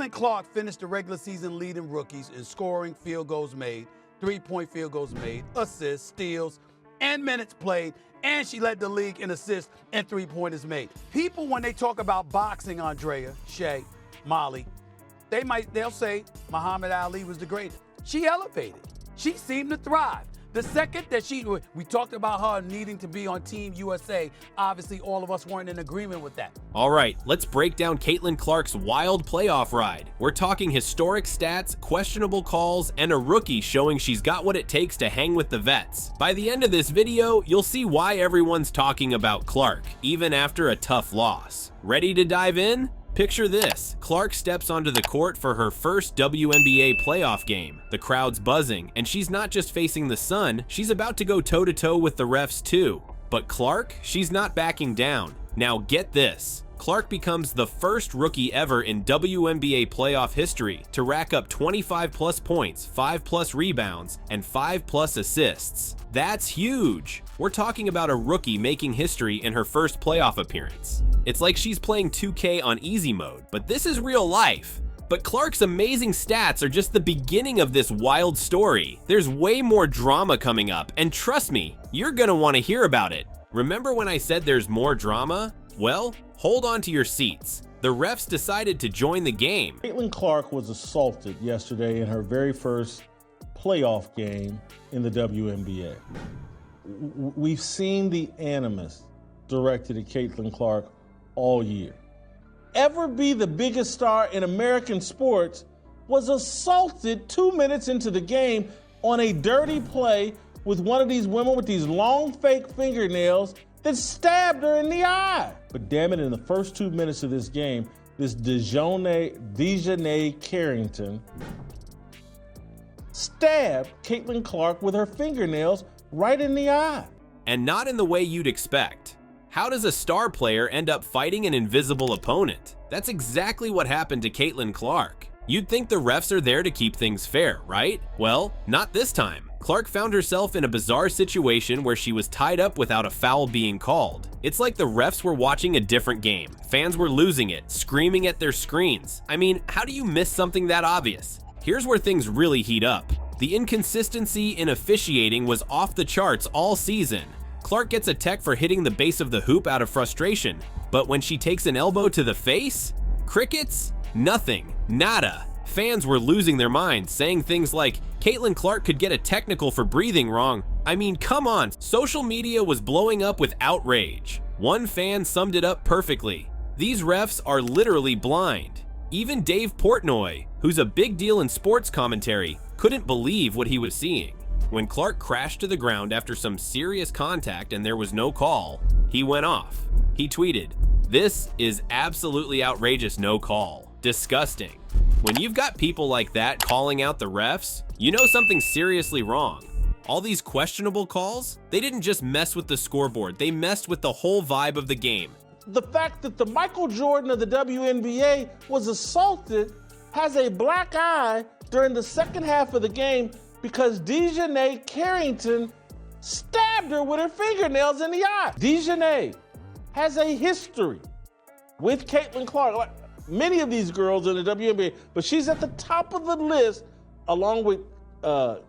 Caitlin Clark finished the regular season leading rookies in scoring, field goals made, three-point field goals made, assists, steals, and minutes played, and she led the league in assists and three-pointers made. People, when they talk about boxing, Andrea, Shay, Molly, they'll say Muhammad Ali was the greatest. She elevated. She seemed to thrive. The second that we talked about her needing to be on Team USA, obviously all of us weren't in agreement with that. All right, let's break down Caitlin Clark's wild playoff ride. We're talking historic stats, questionable calls, and a rookie showing she's got what it takes to hang with the vets. By the end of this video, you'll see why everyone's talking about Clark, even after a tough loss. Ready to dive in? Picture this, Clark steps onto the court for her first WNBA playoff game. The crowd's buzzing, and she's not just facing the sun, she's about to go toe-to-toe with the refs too. But Clark, she's not backing down. Now get this, Clark becomes the first rookie ever in WNBA playoff history to rack up 25+ points, 5+ rebounds, and 5+ assists. That's huge! We're talking about a rookie making history in her first playoff appearance. It's like she's playing 2K on easy mode, but this is real life. But Clark's amazing stats are just the beginning of this wild story. There's way more drama coming up, and trust me, you're gonna want to hear about it. Remember when I said there's more drama? Well, hold on to your seats. The refs decided to join the game. Caitlin Clark was assaulted yesterday in her very first playoff game in the WNBA. We've seen the animus directed at Caitlin Clark all year. Ever be the biggest star in American sports was assaulted 2 minutes into the game on a dirty play with one of these women with these long fake fingernails that stabbed her in the eye. But damn it, in the first 2 minutes of this game, this Dejanay Carrington stabbed Caitlin Clark with her fingernails right in the eye. And not in the way you'd expect. How does a star player end up fighting an invisible opponent? That's exactly what happened to Caitlin Clark. You'd think the refs are there to keep things fair, right? Well, not this time. Clark found herself in a bizarre situation where she was tied up without a foul being called. It's like the refs were watching a different game. Fans were losing it, screaming at their screens. I mean, how do you miss something that obvious? Here's where things really heat up. The inconsistency in officiating was off the charts all season. Clark gets a tech for hitting the base of the hoop out of frustration, but when she takes an elbow to the face? Crickets? Nothing. Nada. Fans were losing their minds, saying things like, Caitlin Clark could get a technical for breathing wrong. I mean, come on, social media was blowing up with outrage. One fan summed it up perfectly. These refs are literally blind. Even Dave Portnoy, who's a big deal in sports commentary, couldn't believe what he was seeing. When Clark crashed to the ground after some serious contact and there was no call, he went off. He tweeted, "This is absolutely outrageous, no call. Disgusting." When you've got people like that calling out the refs, you know something's seriously wrong. All these questionable calls, they didn't just mess with the scoreboard, they messed with the whole vibe of the game. The fact that the Michael Jordan of the WNBA was assaulted has a black eye during the second half of the game because Dejanay Carrington stabbed her with her fingernails in the eye. Dejanay has a history with Caitlin Clark, like many of these girls in the WNBA, but she's at the top of the list along with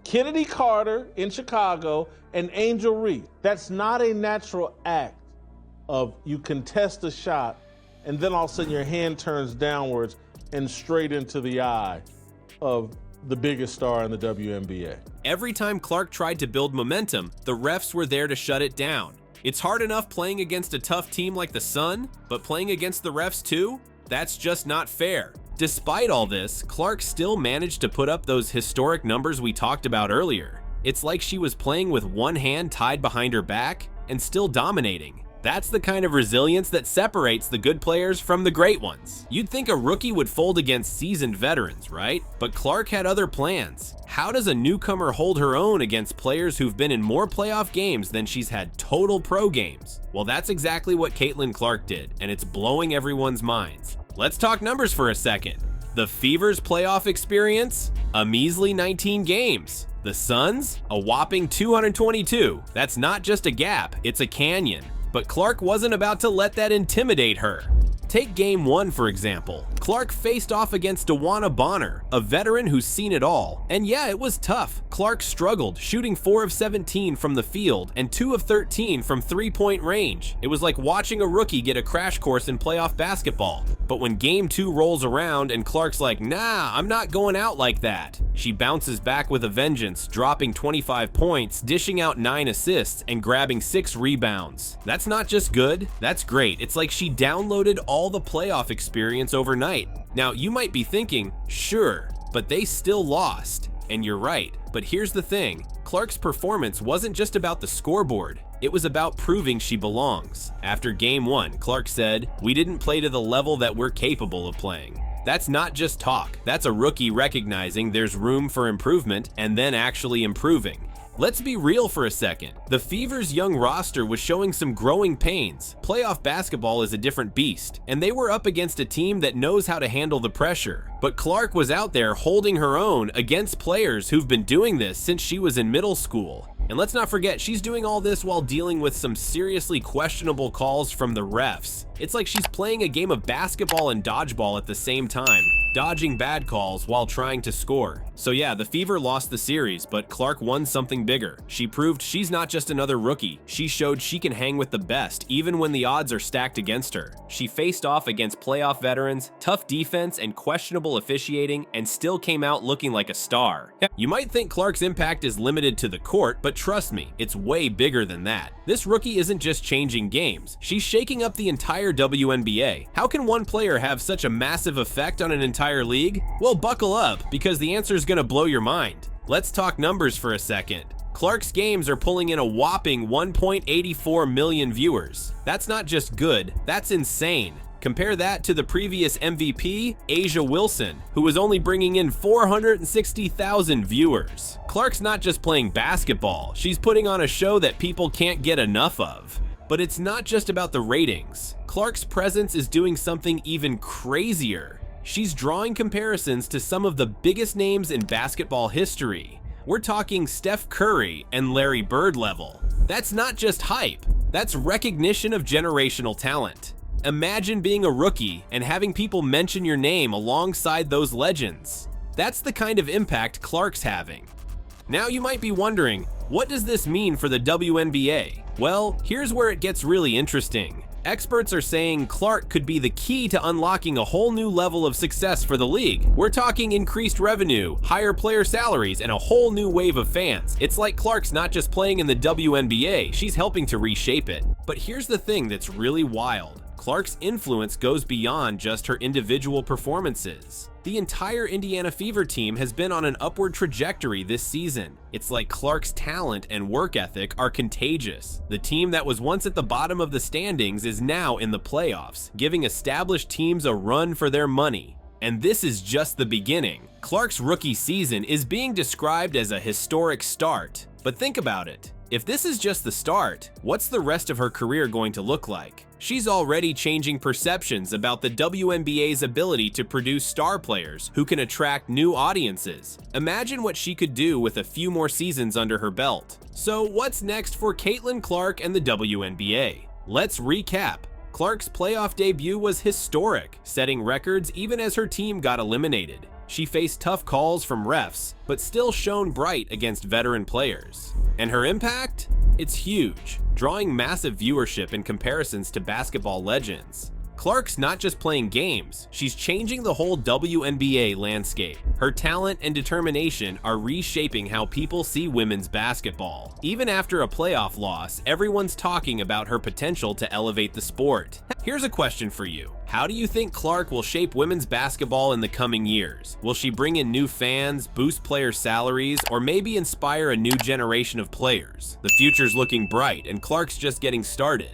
Kennedy Carter in Chicago and Angel Reese. That's not a natural act of you contest a shot and then all of a sudden your hand turns downwards and straight into the eye of the biggest star in the WNBA. Every time Clark tried to build momentum, the refs were there to shut it down. It's hard enough playing against a tough team like the Sun, but playing against the refs too? That's just not fair. Despite all this, Clark still managed to put up those historic numbers we talked about earlier. It's like she was playing with one hand tied behind her back and still dominating. That's the kind of resilience that separates the good players from the great ones. You'd think a rookie would fold against seasoned veterans, right? But Clark had other plans. How does a newcomer hold her own against players who've been in more playoff games than she's had total pro games? Well, that's exactly what Caitlin Clark did, and it's blowing everyone's minds. Let's talk numbers for a second. The Fever's playoff experience? A measly 19 games. The Suns? A whopping 222. That's not just a gap, it's a canyon. But Clark wasn't about to let that intimidate her. Take Game 1 for example. Clark faced off against Dewana Bonner, a veteran who's seen it all. And yeah, it was tough. Clark struggled, shooting 4 of 17 from the field and 2 of 13 from three-point range. It was like watching a rookie get a crash course in playoff basketball. But when Game 2 rolls around and Clark's like, nah, I'm not going out like that, she bounces back with a vengeance, dropping 25 points, dishing out 9 assists, and grabbing 6 rebounds. That's not just good, that's great. It's like she downloaded all the playoff experience overnight. Now, you might be thinking, sure, but they still lost. And you're right, but here's the thing. Clark's performance wasn't just about the scoreboard. It was about proving she belongs. After Game 1, Clark said, "We didn't play to the level that we're capable of playing." That's not just talk. That's a rookie recognizing there's room for improvement and then actually improving. Let's be real for a second. The Fever's young roster was showing some growing pains. Playoff basketball is a different beast, and they were up against a team that knows how to handle the pressure. But Clark was out there holding her own against players who've been doing this since she was in middle school. And let's not forget, she's doing all this while dealing with some seriously questionable calls from the refs. It's like she's playing a game of basketball and dodgeball at the same time, dodging bad calls while trying to score. So yeah, the Fever lost the series, but Clark won something bigger. She proved she's not just another rookie. She showed she can hang with the best, even when the odds are stacked against her. She faced off against playoff veterans, tough defense, and questionable officiating, and still came out looking like a star. You might think Clark's impact is limited to the court, but trust me, it's way bigger than that. This rookie isn't just changing games, she's shaking up the entire WNBA. How can one player have such a massive effect on an entire league? Well, buckle up, because the answer is gonna blow your mind. Let's talk numbers for a second. Clark's games are pulling in a whopping 1.84 million viewers. That's not just good, that's insane. Compare that to the previous MVP, Asia Wilson, who was only bringing in 460,000 viewers. Clark's not just playing basketball, she's putting on a show that people can't get enough of. But it's not just about the ratings. Clark's presence is doing something even crazier. She's drawing comparisons to some of the biggest names in basketball history. We're talking Steph Curry and Larry Bird level. That's not just hype, that's recognition of generational talent. Imagine being a rookie and having people mention your name alongside those legends. That's the kind of impact Clark's having. Now you might be wondering, what does this mean for the WNBA? Well, here's where it gets really interesting. Experts are saying Clark could be the key to unlocking a whole new level of success for the league. We're talking increased revenue, higher player salaries, and a whole new wave of fans. It's like Clark's not just playing in the WNBA, she's helping to reshape it. But here's the thing that's really wild. Clark's influence goes beyond just her individual performances. The entire Indiana Fever team has been on an upward trajectory this season. It's like Clark's talent and work ethic are contagious. The team that was once at the bottom of the standings is now in the playoffs, giving established teams a run for their money. And this is just the beginning. Clark's rookie season is being described as a historic start. But think about it. If this is just the start, what's the rest of her career going to look like? She's already changing perceptions about the WNBA's ability to produce star players who can attract new audiences. Imagine what she could do with a few more seasons under her belt. So what's next for Caitlin Clark and the WNBA? Let's recap. Clark's playoff debut was historic, setting records even as her team got eliminated. She faced tough calls from refs, but still shone bright against veteran players. And her impact? It's huge, drawing massive viewership in comparisons to basketball legends. Clark's not just playing games, she's changing the whole WNBA landscape. Her talent and determination are reshaping how people see women's basketball. Even after a playoff loss, everyone's talking about her potential to elevate the sport. Here's a question for you. How do you think Clark will shape women's basketball in the coming years? Will she bring in new fans, boost player salaries, or maybe inspire a new generation of players? The future's looking bright, and Clark's just getting started.